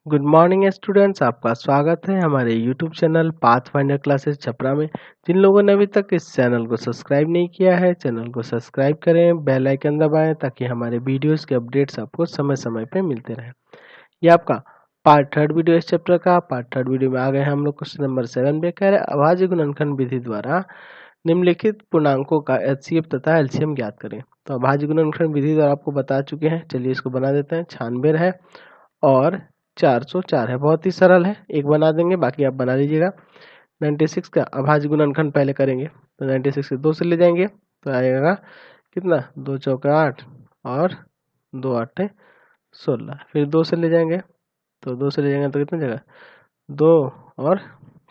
Good morning students, आपका स्वागत है हमारे YouTube channel pathfinder classes Chhapra में। जिन लोगों ने अभी तक इस चैनल को सब्सक्राइब नहीं किया है, चैनल को सब्सक्राइब करें, बेल आइकन दबाएं ताकि हमारे वीडियोस के अपडेट्स आपको समय समय पे मिलते रहें। ये आपका पार्ट थर्ड वीडियो इस चैप्टर का। पार्ट थर्ड वीडियो में आ गए हम लोग क्वेश्चन नंबर 7 पे। कह रहे अभाज्य गुणनखंड विधि द्वारा निम्नलिखित पूर्णांकों का एचसीएफ तथा एलसीएम ज्ञात करें। तो अभाज्य गुणनखंड विधि द्वारा आपको बता चुके हैं, चलिए इसको बना देते हैं। 96 है और 404 है, बहुत ही सरल है, एक बना देंगे, बाकी आप बना लीजिएगा। 96 का अभाज्य गुणनखंड पहले करेंगे तो 96 से 2 से ले जाएंगे तो आएगा कितना, 2 चौका 8 और 2 8 16। फिर 2 से ले जाएंगे तो 2 से ले जाएंगे तो कितना जगह, 2 और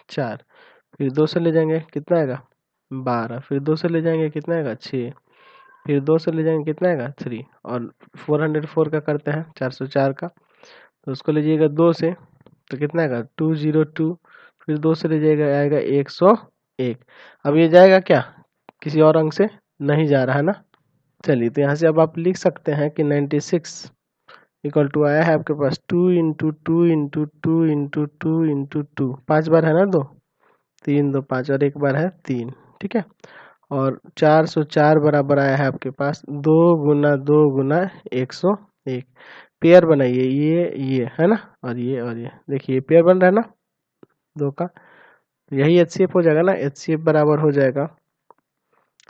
4। फिर 2 से ले जाएंगे कितना आएगा, 12। फिर 2 से ले जाएंगे कितना आएगा, 6। फिर 2 से ले जाएंगे कितना आएगा, 3। और 404 का करते हैं, 404 का, तो उसको लीजिएगा 2 से तो कितना आएगा, 202। फिर 2 से ले जाएगा आएगा 101। अब ये जाएगा क्या, किसी और अंक से नहीं जा रहा है ना। चलिए तो यहाँ से अब आप लिख सकते हैं कि 96 इक्वल टू आया है आपके पास 2 इंटू 2 इंटू 2 इंटू 2 इंटू 2, 5 बार है ना, 2 3 2 5 और एक बार है 3, ठीक है। और 404 बराबर आया है आपके पास 2 गुना 2 गुना 101। पेयर बनाइए, ये है ना, और ये देखिए पेयर बन रहा है ना 2 का, तो यही एचसीएफ हो जाएगा ना। एचसीएफ बराबर हो जाएगा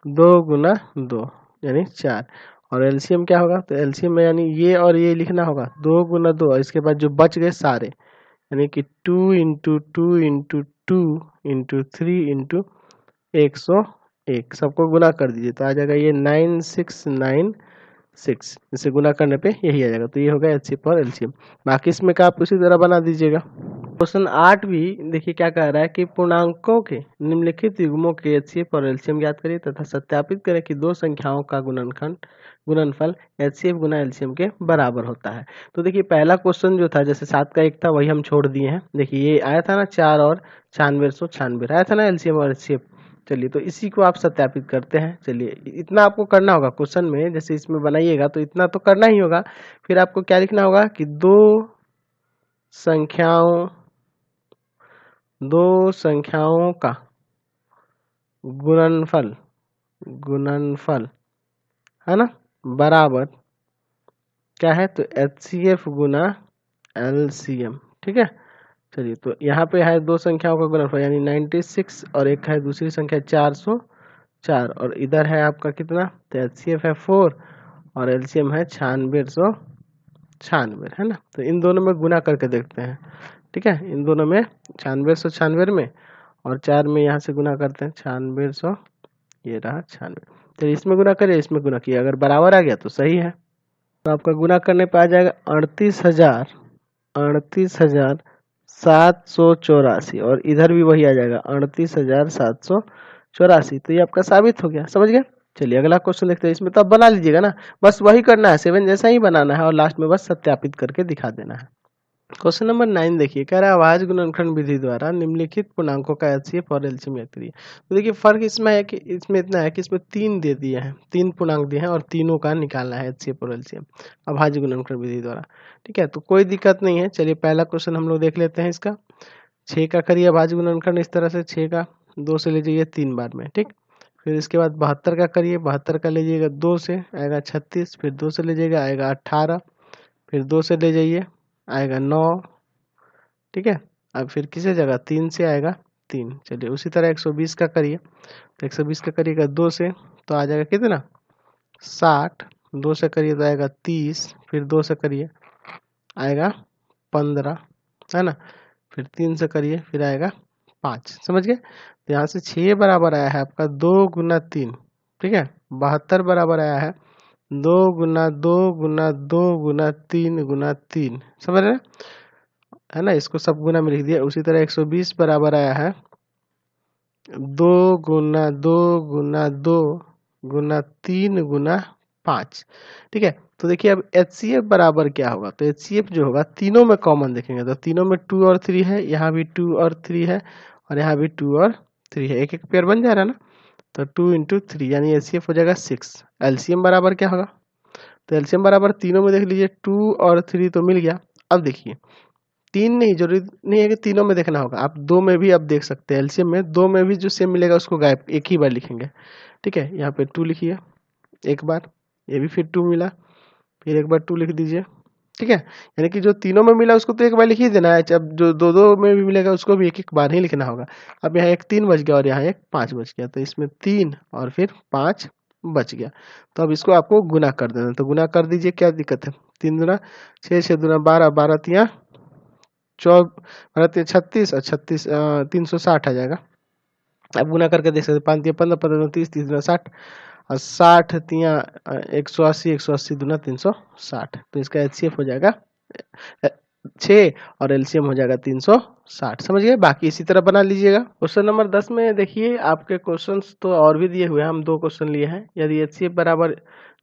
2 गुना 2 यानी 4। और एलसीएम क्या होगा, तो एलसीएम में यानी ये और ये लिखना होगा, 2 गुना 2 और इसके बाद जो बच गए सारे, यानी कि 2 इंटू 2 इंटू 2 इंटू 3 इंटू 101, सबको गुना कर दीजिए तो आ जाएगा ये 9696। इसे गुना करने पे यही आ जाएगा, तो ये होगा एचसीएफ और एलसीएम। बाकी इसमें का आप उसी तरह बना दीजिएगा। क्वेश्चन 8 भी देखिए क्या कह रहा है कि पूर्णांकों के निम्नलिखित युग्मों के एचसीएफ और एलसीएम ज्ञात करिए तथा सत्यापित करें कि दो संख्याओं का गुणनफल एचसीएफ गुना एलसीएम के बराबर होता है। तो देखिए पहला क्वेश्चन जो था, जैसे 7 का 1 था, वही हम छोड़ दिए हैं। देखिए ये आया था ना 4 और 9696 आया था ना एलसीएम और एचसीएफ। चलिए तो इसी को आप सत्यापित करते हैं। चलिए इतना आपको करना होगा क्वेश्चन में, जैसे इसमें बनाइएगा तो इतना तो करना ही होगा। फिर आपको क्या लिखना होगा कि दो संख्याओं का गुणनफल है ना बराबर क्या है, तो एचसीएफ गुना एलसीएम, ठीक है। चलिए तो यहाँ पे है दो संख्याओं का गुणनफल यानी 96 और एक है दूसरी संख्या 404, और इधर है आपका कितना, तो एचसीएफ है 4 और एलसीएम है 9696, है ना। तो इन दोनों में गुना करके देखते हैं, ठीक है। इन दोनों में 9696 में और 4 में यहाँ से गुना करते हैं 9600, ये रहा 96। तो इसमें गुना करिए, इसमें गुना किया, अगर बराबर आ गया तो सही है। तो आपका गुना करने पे आ जाएगा 38,784, और इधर भी वही आ जाएगा 38,784। तो ये आपका साबित हो गया, समझ गए। चलिए अगला क्वेश्चन देखते हैं। इसमें तो आप बना लीजिएगा ना, बस वही करना है, 7 जैसा ही बनाना है और लास्ट में बस सत्यापित करके दिखा देना है। क्वेश्चन नंबर 9 देखिए, कह रहा है अभाज्य गुणनखंड विधि द्वारा निम्नलिखित पूर्णांकों का एचसीएफ और एलसीएम ज्ञात करिए। तो देखिए फर्क इसमें है कि इसमें इतना है कि इसमें 3 दे दिए हैं, 3 पूर्णांक दिए हैं और तीनों का निकालना है एचसीएफ और एलसीएम अभाज्य गुणनखंड विधि द्वारा, ठीक है। तो कोई दिक्कत नहीं है। चलिए पहला क्वेश्चन हम लोग देख लेते हैं इसका। 6 का करिए अभाज्य गुणनखंड इस तरह से, 6 का 2 से ले जाइए 3 बार में, ठीक। फिर इसके बाद 72 का करिए, 72 का ले जाइएगा 2 से आएगा 36, फिर 2 से ले जाइएगा आएगा 18, फिर 2 से ले जाइए आएगा 9, ठीक है। अब फिर किसी जगह 3 से आएगा 3। चलिए उसी तरह 120 का करिए, तो 120 का करिएगा 2 से तो आ जाएगा कितना, 60। 2 से करिए तो आएगा 30, फिर 2 से करिए आएगा 15, है ना। फिर 3 से करिए फिर आएगा 5, समझ गए। तो यहाँ से 6 बराबर आया है आपका 2 गुना 3, ठीक है। 72 बराबर आया है 2 गुना 2 गुना 2 गुना 3 गुना 3, समझ रहे हैं, है ना। इसको सब गुना में लिख दिया। उसी तरह 120 बराबर आया है 2 गुना 2 गुना 2 गुना 3 गुना 5, ठीक है। तो देखिए अब एचसीएफ बराबर क्या होगा, तो एचसीएफ जो होगा तीनों में कॉमन देखेंगे तो तीनों में 2 और 3 है, यहाँ भी 2 और 3 है और यहाँ भी 2 और 3 है, एक एक पेयर बन जा रहा है ना। तो 2 इंटू 3 यानी एचसीएफ हो जाएगा 6। एलसीएम बराबर क्या होगा, तो एलसीएम बराबर तीनों में देख लीजिए 2 और 3 तो मिल गया। अब देखिए तीन नहीं, जरूरी नहीं है कि तीनों में देखना होगा, आप दो में भी आप देख सकते हैं। एलसीएम में दो में भी जो सेम मिलेगा उसको गायब एक ही बार लिखेंगे। ठीक है, यहाँ पे 2 लिखिए एक बार, ये भी फिर 2 मिला, फिर एक बार 2 लिख दीजिए। ठीक है, यानी कि जो तीनों में मिला उसको तो एक बार लिख ही देना है, अब जो दो दो में भी मिलेगा उसको भी एक एक बार ही लिखना होगा। अब यहाँ एक 3 बच गया और यहाँ एक 5 बच गया, तो इसमें 3 और फिर 5 बच गया। तो अब इसको आपको गुना कर देना, तो गुना कर दीजिए, क्या दिक्कत है। 3 दूना 6, 6 दूना 12, 12 तिया 36 और 36 360 आ जाएगा। अब गुना करके देख सकते, 5 तिया 15, 15 30, 30 दूना 60 और 60 तिया 180, 180 दूना 360। तो इसका एचसीएफ हो जाएगा 6 और एलसीएम हो जाएगा 360। समझ गए, बाकी इसी तरह बना लीजिएगा। क्वेश्चन नंबर 10 में देखिए, आपके क्वेश्चंस तो और भी दिए हुए हैं, हम 2 क्वेश्चन लिए हैं। यदि एचसीएफ बराबर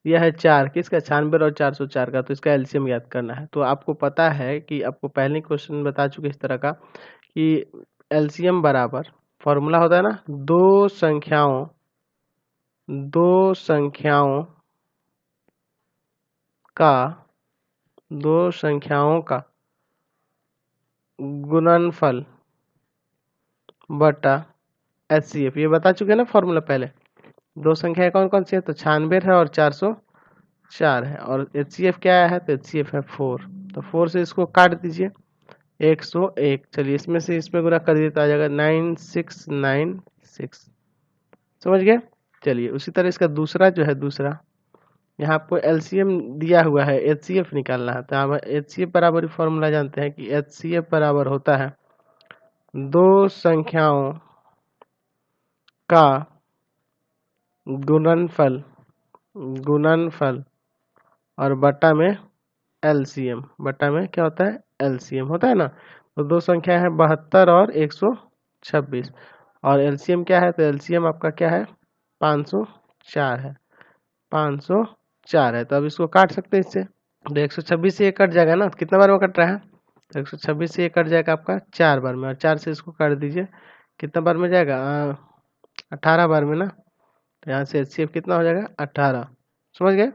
यह है 4 किसका, 96 और 404 का, तो इसका एलसीएम याद करना है। तो आपको पता है कि आपको पहले क्वेश्चन बता चुके इस तरह का कि एलसीएम बराबर फॉर्मूला होता है ना, दो संख्याओं का गुणनफल बटा एचसीएफ, ये बता चुके हैं ना फॉर्मूला पहले। दो संख्याएं कौन कौन सी है, तो 96 है और 404 है, और एचसीएफ क्या है, तो एचसीएफ है 4। तो 4 से इसको काट दीजिए 101। चलिए इसमें से इसमें गुना कर दीजिए तो आ जाएगा 9696। समझ गए। चलिए उसी तरह इसका दूसरा जो है, दूसरा यहाँ आपको एलसीएम दिया हुआ है, एचसीएफ निकालना है। तो आप एचसीएफ बराबर फॉर्मूला जानते हैं कि एचसीएफ बराबर होता है दो संख्याओं का गुणनफल और बटा में एलसीएम, बटा में क्या होता है, एलसीएम होता है ना। तो दो संख्या है 72 और 126, और एलसीएम क्या है, तो एलसीएम आपका क्या है 504 है, 504 है। तो अब इसको काट सकते हैं इससे, तो 126 से ये कट जाएगा ना, कितना बार में कट रहा है, तो 126 से ये कट जाएगा आपका 4 बार में, और 4 से इसको काट दीजिए, कितना बार में जाएगा 18 बार में ना। तो यहाँ से एचसीएफ कितना हो जाएगा 18। समझ गए।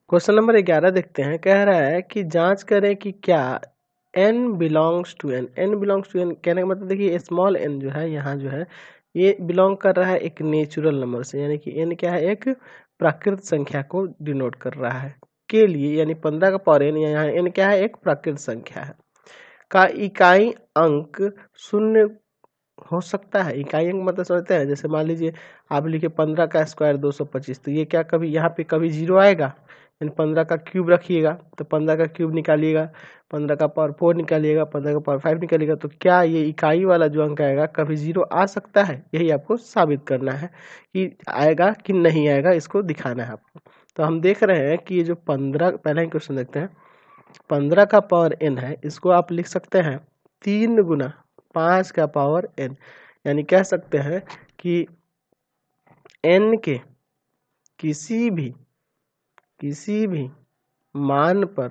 क्वेश्चन नंबर 11 देखते हैं, कह रहा है कि जांच करें कि क्या n belongs to n, n belongs to n कहने का मतलब देखिए, स्मॉल n जो है यहाँ जो है ये बिलोंग कर रहा है एक नेचुरल नंबर से, यानी कि n क्या है, एक प्राकृत संख्या को डिनोट कर रहा है के लिए, यानी 15 का पावर n, यहाँ n क्या है, एक प्राकृत संख्या है का इकाई अंक शून्य हो सकता है। इकाई अंक मतलब समझते हैं, जैसे मान लीजिए आप लिखे 15 का स्क्वायर 225, तो ये क्या कभी यहाँ पे कभी जीरो आएगा, यानी 15 का क्यूब रखिएगा तो 15 का क्यूब निकालिएगा, 15 का पावर 4 निकालिएगा, 15 का पावर 5 निकालिएगा, तो क्या ये इकाई वाला जो अंक आएगा कभी जीरो आ सकता है, यही आपको साबित करना है कि आएगा कि नहीं आएगा, इसको दिखाना है आपको। तो हम देख रहे हैं कि ये जो 15, पहले ही क्वेश्चन देखते हैं, 15 का पावर n है, इसको आप लिख सकते हैं 3 गुना 5 का पावर n, यानी कह सकते हैं कि n के किसी भी मान पर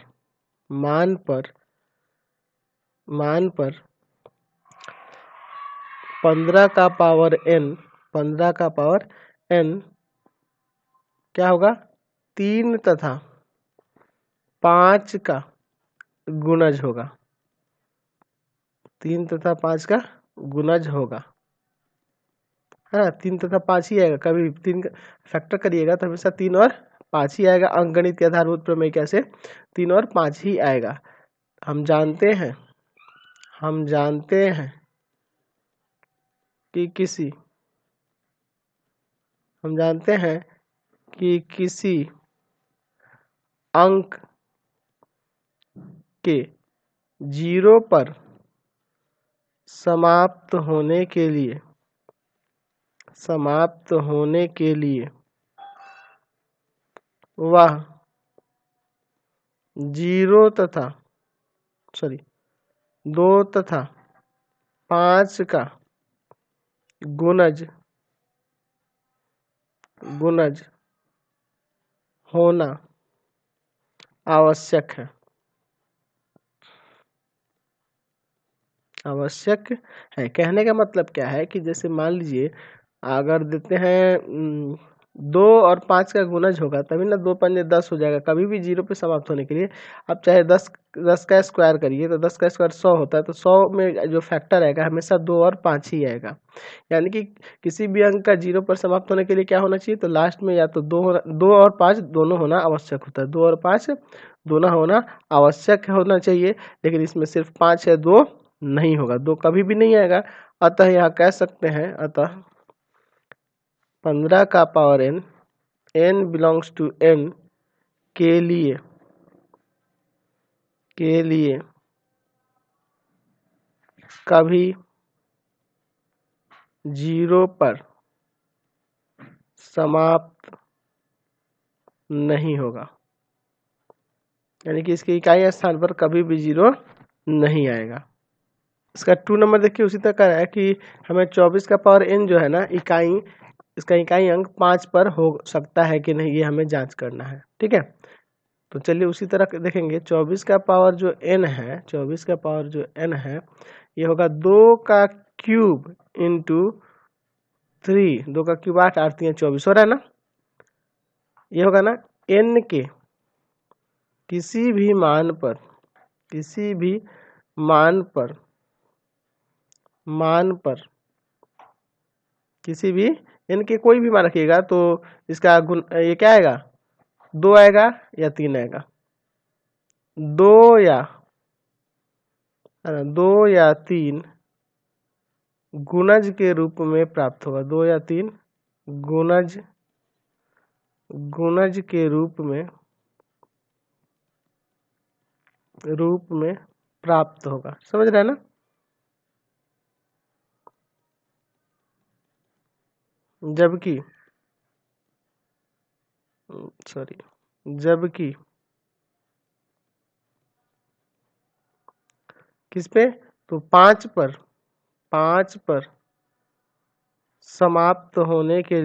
15 का पावर n क्या होगा, 3 तथा 5 का गुणज होगा, 3 तथा 5 का गुणज होगा, है ना। 3 तथा 5 ही आएगा, कभी 3 का फैक्टर करिएगा तो हमेशा 3 और 5 ही आएगा। अंकगणित के आधारभूत प्रमेय कैसे 3 और 5 ही आएगा। हम जानते हैं कि किसी अंक के 0 पर समाप्त होने के लिए वह 2 तथा 5 का गुणज होना आवश्यक है। कहने का मतलब क्या है कि जैसे मान लीजिए अगर देते हैं 2 और 5 का गुणज होगा तभी ना 2 पंजे 10 हो जाएगा। कभी भी 0 पे समाप्त होने के लिए आप चाहे 10 का स्क्वायर करिए तो 10 का स्क्वायर 100 होता है, तो 100 में जो फैक्टर आएगा हमेशा 2 और 5 ही आएगा। यानी कि किसी भी अंक का 0 पर समाप्त होने के लिए क्या होना चाहिए, तो लास्ट में या तो 2 और 5 दोनों होना आवश्यक होता है। 2 और 5 दोनों होना आवश्यक होना चाहिए, लेकिन इसमें सिर्फ 5 है, 2 नहीं होगा, 2 कभी भी नहीं आएगा। अतः यहाँ कह सकते हैं, अतः 15 का power n, n belongs to n के लिए कभी 0 पर समाप्त नहीं होगा। यानी कि इसके इकाई स्थान पर कभी भी 0 नहीं आएगा। इसका 2 नंबर देखिए उसी तरह का है कि हमें 24 का पावर n जो है ना इसका इकाई अंक 5 पर हो सकता है कि नहीं, ये हमें जांच करना है। ठीक है, तो चलिए उसी तरह देखेंगे। 24 का पावर जो n है, 24 का पावर जो n है, ये होगा 2 का क्यूब इंटू 3, 2 का क्यूब 8, 8 3 24 हो रहा है ना। ये होगा ना n के किसी भी मान पर किसी भी n के कोई भी मान रखिएगा तो इसका गुण ये क्या आएगा, 2 आएगा या 3 आएगा, 2 या 3 गुणज के रूप में प्राप्त होगा। 2 या 3 गुणज के रूप में प्राप्त होगा। समझ रहे हैं ना। जबकि किस पे, तो 5 पर समाप्त होने के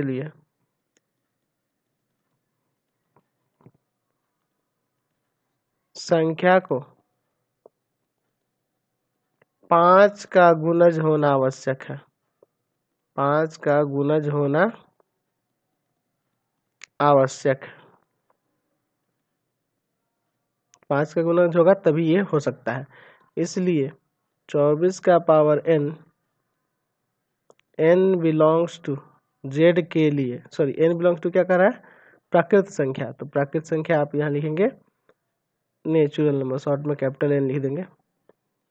लिए संख्या को 5 का गुणज होना आवश्यक है। 5 का गुणज होना आवश्यक है। 5 का गुणज होगा तभी ये हो सकता है। इसलिए 24 का power n belongs to z के लिए, n बिलोंग्स टू क्या कर रहा है, प्राकृत संख्या। तो प्राकृत संख्या आप यहाँ लिखेंगे नेचुरल नंबर, शॉर्ट में कैपिटल N लिख देंगे।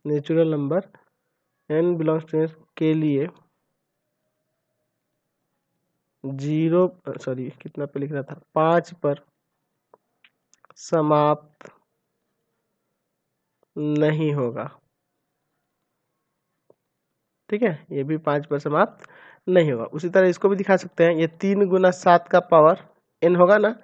Natural number n belongs to के लिए कितना पे लिख रहा था, 5 पर समाप्त नहीं होगा। ठीक है, ये भी 5 पर समाप्त नहीं होगा। उसी तरह इसको भी दिखा सकते हैं। ये 3 गुना 7 का पावर n होगा ना,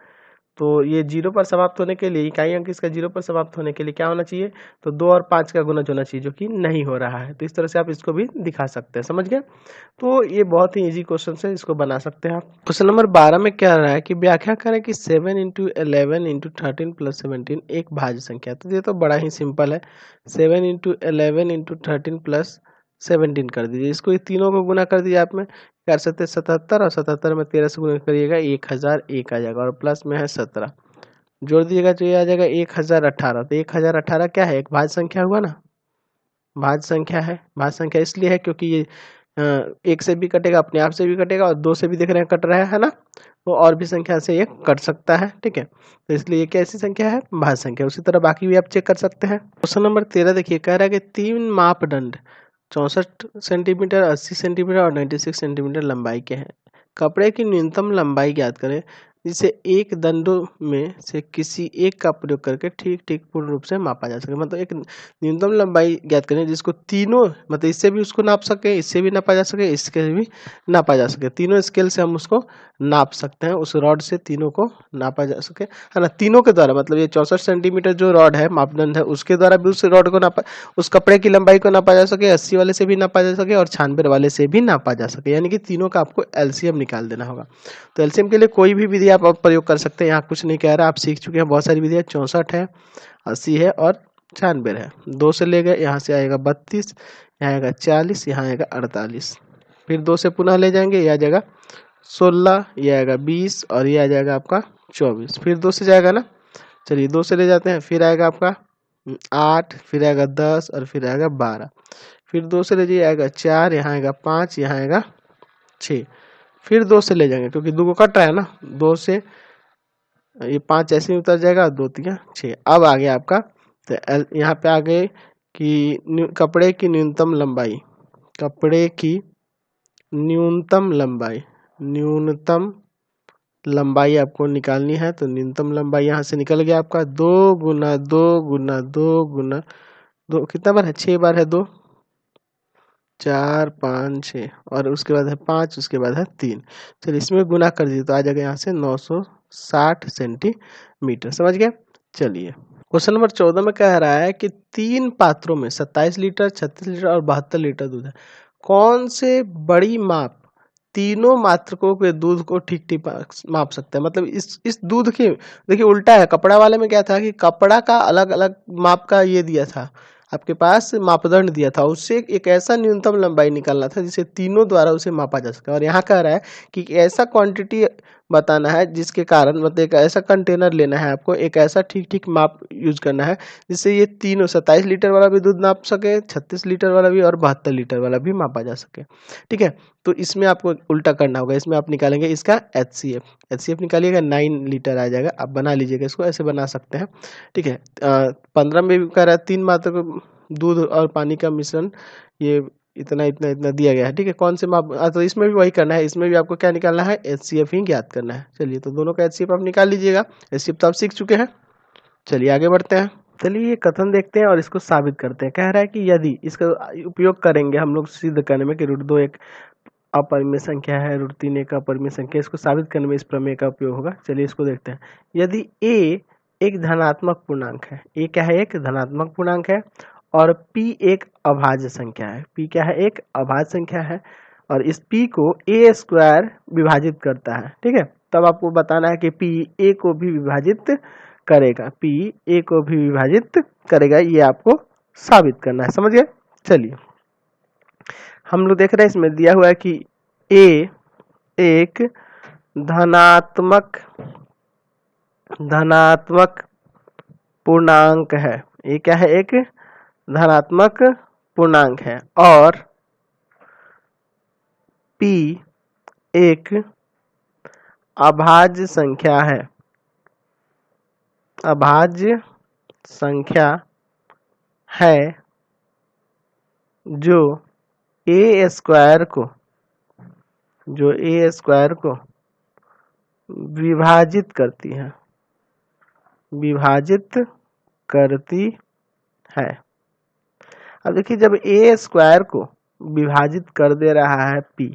तो ये 0 पर समाप्त होने के लिए, इकाई अंक इसका 0 पर समाप्त होने के लिए क्या होना चाहिए, तो 2 और 5 का गुणज होना चाहिए, जो कि नहीं हो रहा है। तो इस तरह से आप इसको भी दिखा सकते हैं। समझ गए। तो ये बहुत ही इजी क्वेश्चन है, इसको बना सकते हैं आप। क्वेश्चन नंबर 12 में क्या रहा है कि व्याख्या करें कि 7 इंटू 11 इंटू 13 प्लस 17 एक भाज्य संख्या। तो ये तो बड़ा ही सिंपल है। 7 इंटू 11 इंटू 13 प्लस 17 कर दीजिए। इसको ये तीनों को गुना कर दीजिए। आप में कर सकते हैं 77, और 77 में 13 से गुना करिएगा 1001 आ जाएगा, और प्लस में है 17 जोड़ दीजिएगा तो ये आ जाएगा 1018। तो 1018 क्या है, एक भाज्य संख्या हुआ ना, भाज्य संख्या है। भाज्य संख्या इसलिए है क्योंकि ये 1 से भी कटेगा, अपने आप से भी कटेगा, और 2 से भी देख रहे हैं कट रहा है ना, तो और भी संख्या से ये कट सकता है। ठीक है, तो इसलिए ये कैसी संख्या है, भाज्य संख्या। उसी तरह बाकी भी आप चेक कर सकते हैं। क्वेश्चन नंबर 13 देखिए, कह रहा है कि 3 मापदंड 64 सेंटीमीटर, 80 सेंटीमीटर और 96 सेंटीमीटर लंबाई के हैं। कपड़े की न्यूनतम लंबाई ज्ञात करें जिसे एक दंडों में से किसी एक का प्रयोग करके ठीक पूर्ण रूप से मापा जा सके। मतलब एक न्यूनतम लंबाई ज्ञात करें जिसको तीनों, मतलब इससे भी उसको नाप सके, इससे भी नापा जा सके, इसके भी नापा जा सके। तीनों स्केल से हम उसको नाप सकते हैं, उस रॉड से तीनों को नापा जा सके, है ना। तीनों के द्वारा, मतलब ये 64 सेंटीमीटर जो रॉड है मापदंड है, उसके द्वारा भी उस रॉड को नापा, उस कपड़े की लंबाई को नापा जा सके, 80 वाले से भी नापा जा सके, और 96 वाले से भी नापा जा सके। यानी कि तीनों का आपको एलसीएम निकाल देना होगा। तो एलसीएम के लिए कोई भी विधि आप प्रयोग कर सकते हैं। यहाँ कुछ नहीं कह रहा, आप सीख चुके हैं बहुत सारी विधियाँ। 64 है, 80 है और 96 है। 2 से ले गए, यहाँ से आएगा 32, यहाँ आएगा 40, यहाँ आएगा 48। फिर 2 से पुनः ले जाएंगे, ये आ जाएगा 16, ये आएगा 20 और ये आ जाएगा आपका 24। फिर 2 से जाएगा ना, चलिए 2 से ले जाते हैं, फिर आएगा आपका 8, फिर आएगा 10 और फिर आएगा 12। फिर 2 से ले जाइए, आएगा 4, यहाँ आएगा 5, यहाँ आएगा 6। फिर 2 से ले जाएंगे क्योंकि 2 को कट रहा है ना, 2 से ये 5 ऐसे ही उतर जाएगा, 2 3 6। अब आ गया आपका, तो यहाँ पे आ गए कि कपड़े की न्यूनतम लंबाई, कपड़े की न्यूनतम लंबाई, न्यूनतम लंबाई आपको निकालनी है। तो न्यूनतम लंबाई यहाँ से निकल गया आपका 2 गुना 2 गुना 2 गुना 2, कितना बार है, 6 बार है, 2 4 5 6 और उसके बाद है 5, उसके बाद है 3। चलिए इसमें गुना कर दीजिए तो आ जाएगा यहाँ से 960 सेंटीमीटर। समझ गए। चलिए क्वेश्चन नंबर 14 में कह रहा है कि 3 पात्रों में 27 लीटर, 36 लीटर और 72 लीटर दूध है। कौन से बड़ी माप तीनों मात्रकों के दूध को ठीक ठीक माप सकता है। मतलब इस दूध के, देखिए उल्टा है, कपड़ा वाले में क्या था कि कपड़ा का अलग अलग माप का ये दिया था, आपके पास मापदंड दिया था, उससे एक ऐसा न्यूनतम लंबाई निकालना था जिसे तीनों द्वारा उसे मापा जा सके। और यहाँ कह रहा है कि ऐसा क्वांटिटी बताना है जिसके कारण, मतलब एक ऐसा कंटेनर लेना है आपको, एक ऐसा ठीक ठीक माप यूज करना है जिससे ये तीनों 27 लीटर वाला भी दूध नाप सके, 36 लीटर वाला भी और 72 लीटर वाला भी मापा जा सके। ठीक है, तो इसमें आपको उल्टा करना होगा। इसमें आप निकालेंगे इसका HCF निकालिएगा, 9 लीटर आ जाएगा। आप बना लीजिएगा, इसको ऐसे बना सकते हैं। ठीक है, 15 में भी कह रहा है 3 मात्रा दूध और पानी का मिश्रण, ये इतना इतना इतना दिया गया है। ठीक है, कौन से माप, तो इसमें भी वही करना है, इसमें भी आपको क्या निकालना है, HCF ही ज्ञात करना है। चलिए तो दोनों का HCF आप निकाल लीजिएगा। HCF तो आप सीख चुके हैं। चलिए आगे बढ़ते हैं। चलिए ये कथन देखते हैं और इसको साबित करते हैं। कह रहा है कि यदि इसका उपयोग करेंगे हम लोग सिद्ध करने में कि √2 एक अपरिमेय संख्या है, √3 एक अपरिमेय संख्या, इसको साबित करने में इस प्रमेय का उपयोग होगा। चलिए इसको देखते हैं। यदि a एक धनात्मक पूर्णांक है, a क्या है, एक धनात्मक पूर्णांक है, और p एक अभाज्य संख्या है, p क्या है, एक अभाज्य संख्या है, और इस p को a² विभाजित करता है। ठीक है, तब आपको बताना है कि p a को भी विभाजित करेगा, p a को भी विभाजित करेगा, ये आपको साबित करना है। समझ गए। चलिए हम लोग देख रहे हैं, इसमें दिया हुआ है कि a एक धनात्मक पूर्णांक है, ये क्या है, एक धनात्मक पूर्णांक है, और p एक अभाज्य संख्या है, अभाज्य संख्या है जो a² को विभाजित करती है, विभाजित करती है। अब देखिए जब a² को विभाजित कर दे रहा है p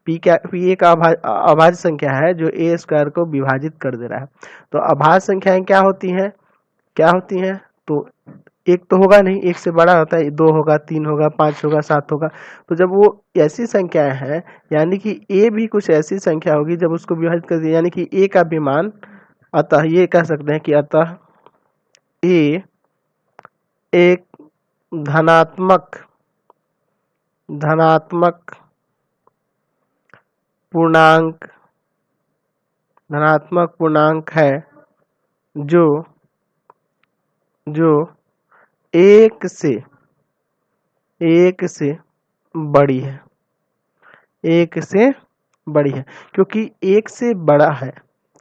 एक अभाज्य संख्या है जो a² को विभाजित कर दे रहा है। तो अभाज्य संख्याएं क्या होती हैं, तो एक तो होगा नहीं, एक से बड़ा होता है, 2 होगा, 3 होगा, 5 होगा, 7 होगा। तो जब वो ऐसी संख्याएं हैं, यानी कि a भी कुछ ऐसी संख्या होगी जब उसको विभाजित कर दिया, यानी कि a का भी मान, अतः ये कह सकते हैं कि अतः a एक धनात्मक पूर्णांक है जो एक से बड़ी है, क्योंकि एक से बड़ा है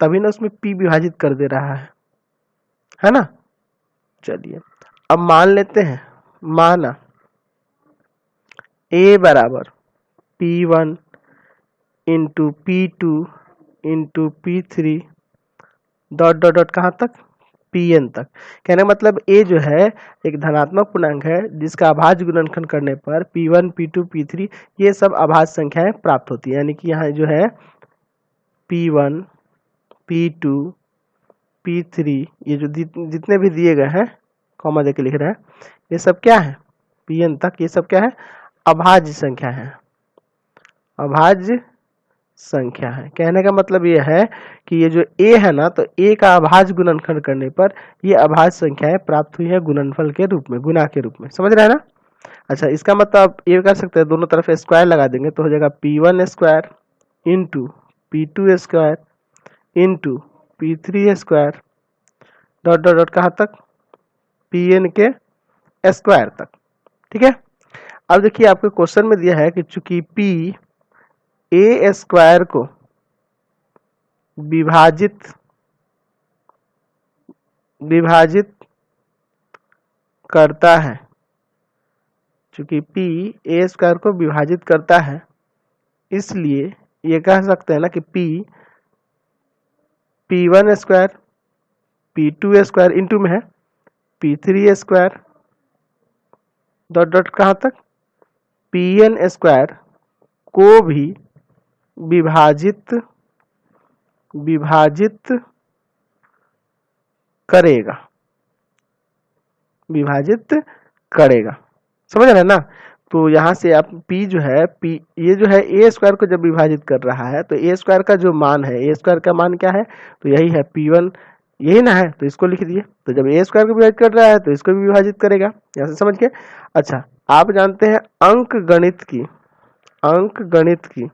तभी ना उसमें p विभाजित कर दे रहा है ना। चलिए अब मान लेते हैं, माना a बराबर p1 into p2 into p3 dot कहाँ तक, pn तक। कहने का मतलब a जो है एक धनात्मक पूर्णांक है जिसका अभाज्य गुणनखंड करने पर p1 p2 p3 ये सब अभाज्य संख्याएं प्राप्त होती है। यानी कि यहाँ जो है p1 p2 p3 ये जो जितने भी दिए गए हैं, कॉमा देके लिख रहे हैं, ये सब क्या है, pn तक, ये सब क्या है, अभाज्य संख्या है, अभाज्य संख्या है। कहने का मतलब ये है कि ये जो a है ना, तो a का अभाज्य गुणनखंड करने पर ये अभाज्य संख्याएं प्राप्त हुई है गुणनफल के रूप में, गुना के रूप में। समझ रहे हैं ना। अच्छा, इसका मतलब आप ये कर सकते हैं, दोनों तरफ स्क्वायर लगा देंगे तो हो जाएगा P1 square into P2 square into P3 square dot dot dot कहाँ तक, Pn के स्क्वायर तक। ठीक है, अब देखिए आपके क्वेश्चन में दिया है कि चूंकि P a स्क्वायर को विभाजित करता है, चूंकि P a स्क्वायर को विभाजित करता है, इसलिए ये कह सकते हैं ना कि P1 square P2 square into में है P3 स्क्वायर डॉट डॉट कहाँ तक, Pn स्क्वायर को भी विभाजित करेगा, समझ रहे हैं ना। तो यहाँ से आप P जो है, P ये जो है a स्क्वायर को जब विभाजित कर रहा है तो a स्क्वायर का जो मान है, a स्क्वायर का मान क्या है, तो यही है P1, यही ना है, तो इसको लिख दिए। तो जब a स्क्वायर को विभाजित कर रहा है तो इसको भी विभाजित करेगा, यहाँ से समझ के। अच्छा, आप जानते हैं अंक गणित की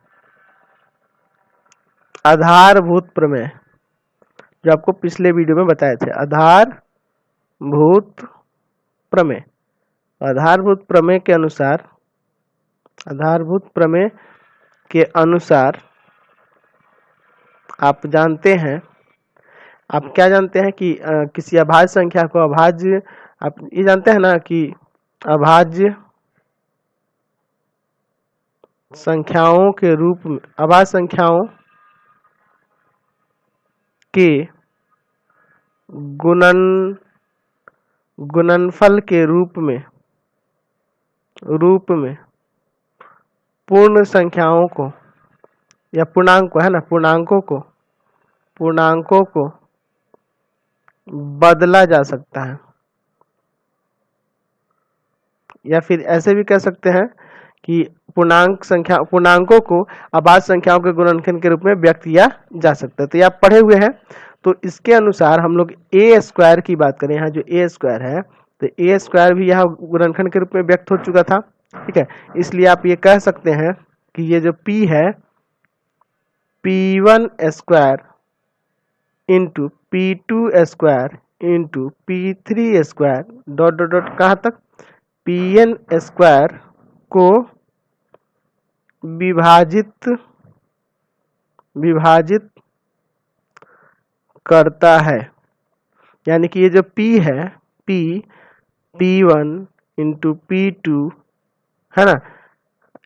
आधारभूत प्रमेय, जो आपको पिछले वीडियो में बताए थे, आधारभूत प्रमेय के अनुसार आप जानते हैं, आप क्या जानते हैं कि किसी अभाज्य संख्या को अभाज्य, आप ये जानते हैं ना कि अभाज्य संख्याओं के रूप में, अभाज्य संख्याओं के गुणनफल के रूप में पूर्ण संख्याओं को या पूर्णांक को, है ना, पूर्णांकों को बदला जा सकता है, या फिर ऐसे भी कह सकते हैं कि पूर्णांकों को अभाज्य संख्याओं के गुणनखंड के रूप में व्यक्त किया जा सकता है। तो ये आप पढ़े हुए हैं। तो इसके अनुसार हम लोग a स्क्वायर की बात करें, यहाँ जो a स्क्वायर है, तो a स्क्वायर भी यहाँ गुणनखंड के रूप में व्यक्त हो चुका था। ठीक है, इसलिए आप ये कह सकते हैं कि ये जो P है, P1 square into P2 square into P3 square dot dot dot कहाँ तक, Pn स्क्वायर को विभाजित करता है। यानी कि ये जो P है, P1 इंटू P2, है ना,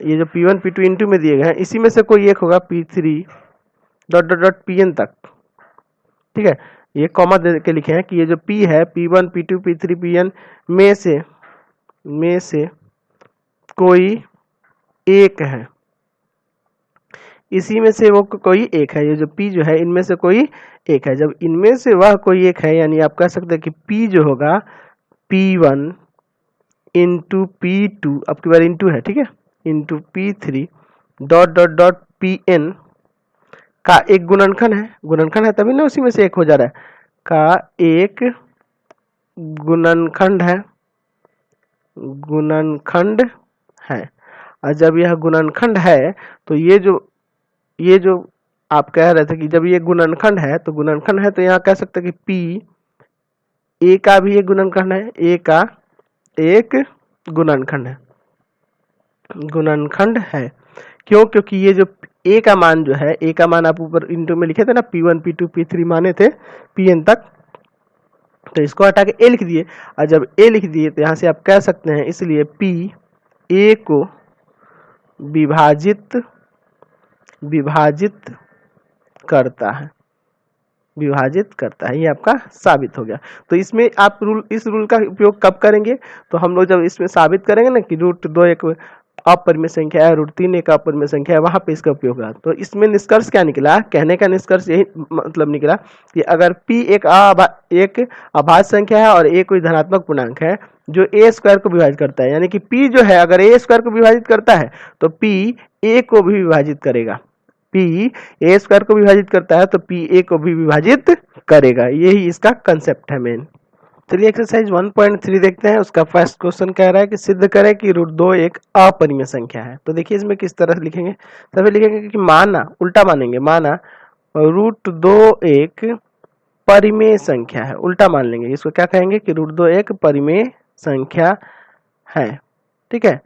ये जो P1 P2 इंटू में दिए गए हैं, इसी में से कोई एक होगा P3 dot dot dot Pn तक। ठीक है, ये कॉमा दे के लिखे हैं कि ये जो P है, P1 P2 P3 Pn में से कोई एक है, इसी में से वो कोई एक है। ये जो P जो है, इनमें से कोई एक है। जब इनमें से वह कोई एक है, यानी आप कह सकते हैं कि P जो होगा P1 इंटू P2, अब की बार इंटू है, ठीक है, into P3 dot dot dot Pn का एक गुणनखंड है, तभी ना उसी में से एक हो जा रहा है, का एक गुणनखंड है। और जब यह गुणनखंड है तो ये जो आप कह रहे थे कि जब ये गुणनखंड है तो यहाँ कह सकते हैं कि P a का भी एक गुणनखंड है, a का एक गुणनखंड है। क्यों? क्योंकि ये जो a का मान जो है, a का मान आप ऊपर इंटू में लिखे थे ना, P1 P2 P3 माने थे Pn तक, तो इसको हटा के a लिख दिए। और जब a लिख दिए तो यहाँ से आप कह सकते हैं, इसलिए P a को विभाजित करता है, ये आपका साबित हो गया। तो इसमें आप इस रूल का उपयोग कब करेंगे, तो हम लोग जब इसमें साबित करेंगे ना कि √2 एक अपरिमेय संख्या है, √3 एक अपरिमेय संख्या है, वहां पे इसका उपयोग होगा। तो इसमें निष्कर्ष क्या निकला, कहने का निष्कर्ष यही मतलब निकला कि अगर P एक अभाज्य संख्या है और a कोई धनात्मक पूर्णांक है जो a स्क्वायर को विभाजित करता है, यानी कि P जो है अगर a स्क्वायर को विभाजित करता है तो P a को भी विभाजित करेगा, P a स्क्वायर को विभाजित करता है तो P a को भी विभाजित करेगा। यही इसका कंसेप्ट है मेन। चलिए एक्सरसाइज 1.3 देखते हैं। उसका फर्स्ट क्वेश्चन कह रहा है कि सिद्ध करें कि √2 एक अपरिमेय संख्या है। तो देखिए इसमें किस तरह लिखेंगे। सबसे लिखेंगे कि माना, उल्टा मानेंगे, माना √2 एक परिमेय संख्या है। उल्टा मान लेंगे, इसको क्या कहेंगे कि √2 एक परिमेय संख्या है। ठीक है।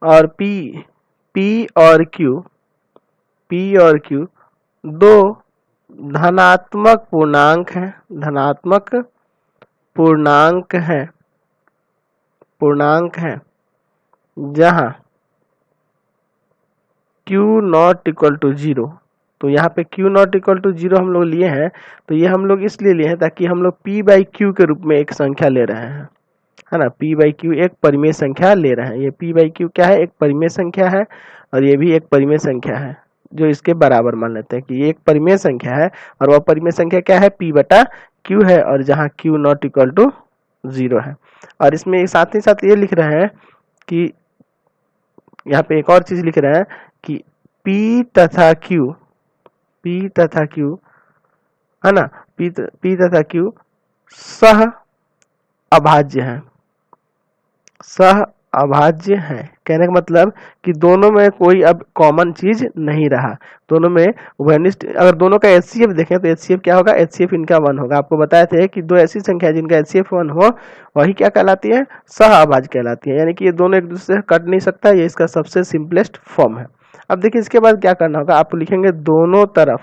और P और Q दो धनात्मक पूर्णांक हैं, धनात्मक पूर्णांक है जहां Q नॉट इक्वल टू 0। तो यहाँ पे Q नॉट इक्वल टू 0 हम लोग लिए हैं। तो ये हम लोग इसलिए लिए हैं ताकि हम लोग P/Q के रूप में एक संख्या ले रहे हैं, है ना। P/Q एक परिमेय संख्या ले रहे हैं। ये P/Q क्या है, एक परिमेय संख्या है, और ये भी एक परिमेय संख्या है जो इसके बराबर मान लेते हैं कि ये एक परिमेय संख्या है और वह परिमेय संख्या क्या है, P/Q है, और जहाँ Q नॉट इक्वल टू 0 है। और इसमें साथ ही साथ ये लिख रहे हैं कि यहाँ पे एक और चीज लिख रहे हैं कि P तथा Q है ना, P तथा Q सह अभाज्य है। कहने का मतलब कि दोनों में कोई अब कॉमन चीज नहीं रहा, दोनों में उभयनिष्ठ। अगर दोनों का HCF देखें तो HCF क्या होगा, HCF इनका 1 होगा। आपको बताए थे कि दो ऐसी संख्या जिनका HCF 1 हो वही क्या कहलाती है, सह अभाज्य कहलाती है। यानी कि ये दोनों एक दूसरे से कट नहीं सकता, ये इसका सबसे सिंपलेस्ट फॉर्म है। अब देखिए इसके बाद क्या करना होगा, आप लिखेंगे दोनों तरफ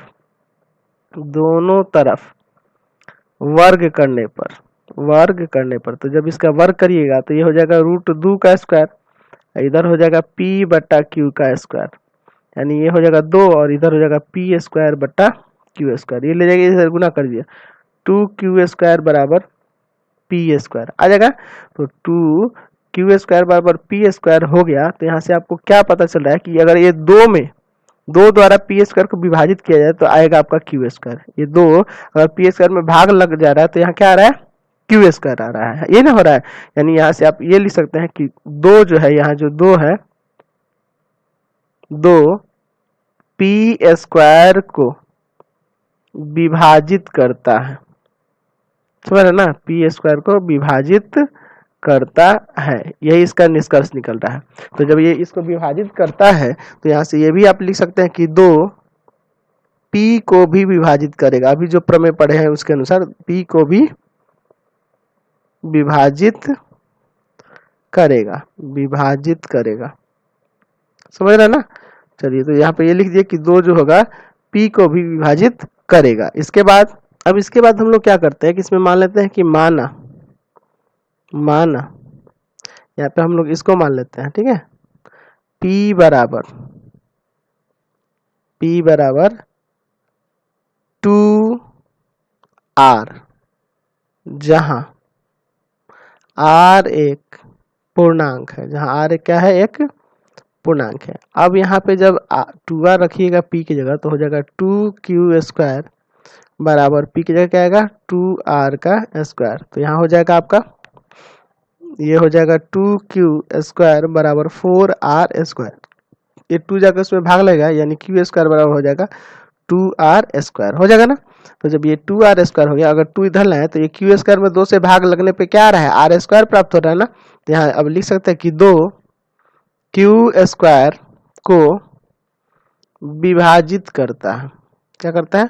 वर्ग करने पर। तो जब इसका वर्ग करिएगा तो ये हो जाएगा √2 का स्क्वायर, इधर हो जाएगा P/Q का स्क्वायर, यानी ये हो जाएगा 2 और इधर हो जाएगा P²/Q²। ये ले जाएगा, इधर गुना कर दिया, 2Q² बराबर P² आ जाएगा। तो 2Q² बराबर P² हो गया। तो यहाँ से आपको क्या पता चल रहा है कि अगर ये दो द्वारा P² को विभाजित किया जाए तो आएगा आपका Q²। ये दो अगर P² में भाग लग जा रहा है तो यहाँ क्या आ रहा है, Q² आ रहा है, ये ना हो रहा है। यानी यहाँ से आप ये लिख सकते हैं कि दो जो है, यहाँ जो दो है, दो P² को विभाजित करता है, समझ रहे ना, P² को विभाजित करता है, यही इसका निष्कर्ष निकल रहा है। तो जब ये इसको विभाजित करता है तो यहाँ से ये भी आप लिख सकते हैं कि दो P को भी विभाजित करेगा। अभी जो प्रमेय पढ़े हैं उसके अनुसार P को भी विभाजित करेगा, समझ रहे ना। चलिए तो यहाँ पे ये लिख दिए कि दो जो होगा P को भी विभाजित करेगा। इसके बाद हम लोग क्या करते हैं कि इसमें मान लेते हैं कि माना यहाँ पे हम लोग इसको मान लेते हैं, ठीक है। P बराबर 2R, जहां R एक पूर्णांक है, क्या है, एक पूर्णांक है। अब यहाँ पे जब 2R रखिएगा P की जगह तो हो जाएगा 2Q² बराबर P की जगह क्या आएगा, 2R का स्क्वायर। तो यहाँ हो जाएगा आपका, ये हो जाएगा 2Q² बराबर 4R²। ये 2 जाकर उसमें भाग लगेगा, यानी Q² बराबर हो जाएगा 2R² हो जाएगा ना। तो जब ये 2R² हो गया, अगर 2 इधर लाए तो ये Q² में 2 से भाग लगने पे क्या आ रहा है, R² प्राप्त हो रहा है ना। तो यहाँ अब लिख सकते हैं कि 2 Q² को विभाजित करता है, क्या करता है,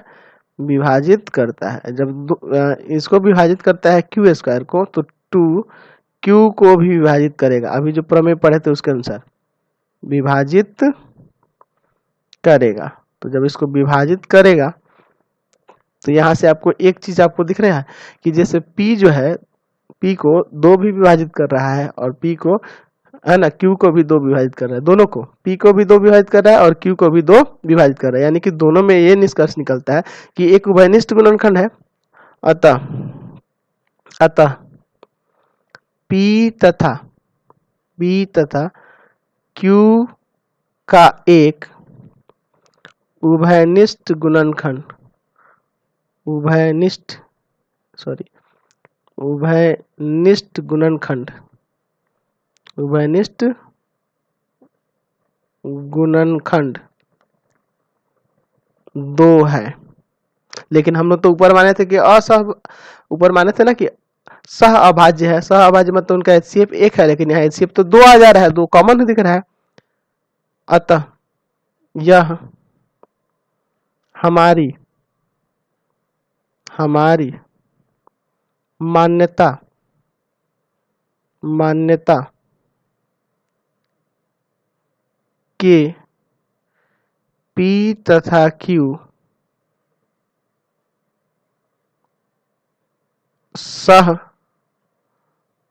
विभाजित करता है। जब इसको विभाजित करता है Q² को, तो 2 Q को भी विभाजित करेगा। अभी जो प्रमेय पढ़े थे उसके अनुसार विभाजित करेगा। तो जब इसको विभाजित करेगा तो यहाँ से आपको एक चीज आपको दिख रहा है कि जैसे P जो है, P को 2 भी विभाजित कर रहा है और P को, है ना, Q को भी 2 विभाजित कर रहा है। दोनों को, P को भी 2 विभाजित कर रहा है और Q को भी 2 विभाजित कर रहा है। यानी कि दोनों में ये निष्कर्ष निकलता है कि एक उभयनिष्ठ गुणनखंड है। अतः P तथा Q का एक उभयनिष्ठ गुणनखंड 2 है। लेकिन हम लोग तो ऊपर माने थे कि ऊपर माने थे ना कि सह अभाज्य है, सह अभाज्य मतलब उनका HCF एक है, लेकिन यहाँ HCF तो 2 आ जा रहा है, 2 कॉमन दिख रहा है। अतः यह हमारी मान्यता के P तथा Q सह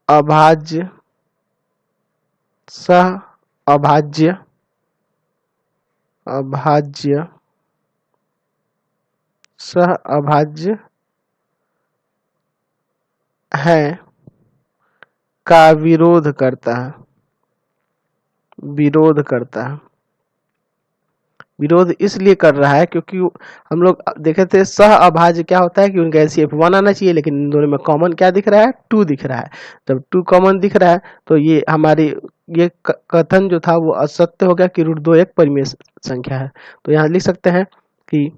अभाज्य है का विरोध करता है। विरोध इसलिए कर रहा है क्योंकि हम लोग देखे थे सह अभाज्य क्या होता है कि उनका HCF 1 आना चाहिए, लेकिन इन दोनों में कॉमन क्या दिख रहा है, 2 दिख रहा है। जब 2 कॉमन दिख रहा है तो ये हमारी ये कथन जो था वो असत्य हो गया कि √2 एक परिमेय संख्या है। तो यहाँ लिख सकते हैं कि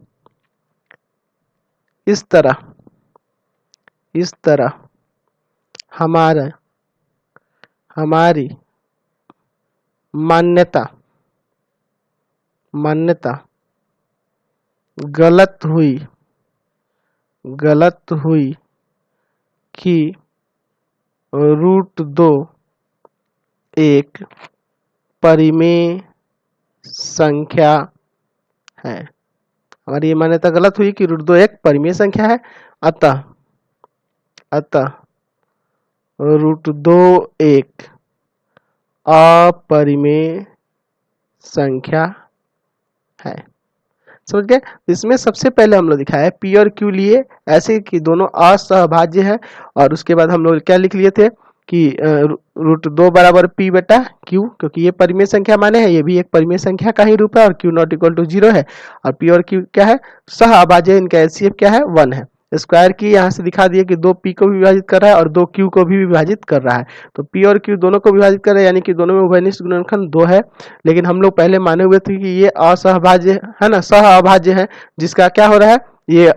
इस तरह हमारी मान्यता गलत हुई कि √2 एक परिमेय संख्या है। हमारी ये मान्यता गलत हुई कि √2 एक परिमेय संख्या है। अतः √2 एक अपरिमेय संख्या है। समझ गए? इसमें सबसे पहले हम लोग दिखाया है P और Q लिए ऐसे कि दोनों असहभाज्य है, और उसके बाद हम लोग क्या लिख लिए थे कि √2 बराबर P बटा Q, क्योंकि ये परिमेय संख्या माने है, ये भी एक परिमेय संख्या का ही रूप है और Q नॉट इक्वल टू 0 है, और P और Q क्या है, सह अभाज्य, इनका HCF क्या है, 1 है। स्क्वायर की यहाँ से दिखा दिए कि 2 P को भी विभाजित कर रहा है और 2 Q को भी विभाजित कर रहा है। तो P और Q दोनों को विभाजित कर रहा है, यानी कि दोनों में उभयनिष्ठ गुणनखंड 2 है। लेकिन हम लोग पहले माने हुए थे कि ये असहभाज्य है ना, सह अभाज्य है, जिसका क्या हो रहा है, ये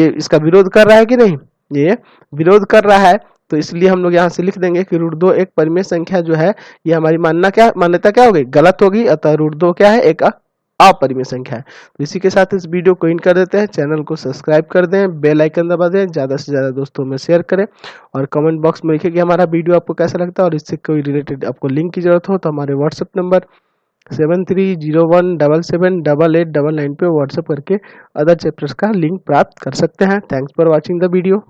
इसका विरोध कर रहा है कि नहीं, ये विरोध कर रहा है। तो इसलिए हम लोग यहाँ से लिख देंगे कि √2 एक परिमेय संख्या जो है, ये हमारी मान्यता क्या हो गई, गलत होगी। अतः √2 क्या है, एक अपरिमेय संख्या है। तो इसी के साथ इस वीडियो को एंड कर देते हैं। चैनल को सब्सक्राइब कर दें, बेल आइकन दबा दें, ज़्यादा से ज़्यादा दोस्तों में शेयर करें, और कमेंट बॉक्स में लिखिए कि हमारा वीडियो आपको कैसा लगता है, और इससे कोई रिलेटेड आपको लिंक की जरूरत हो तो हमारे व्हाट्सएप नंबर 7301778899 पे व्हाट्सएप करके अदर चैप्टर्स का लिंक प्राप्त कर सकते हैं। Thanks for watching the video.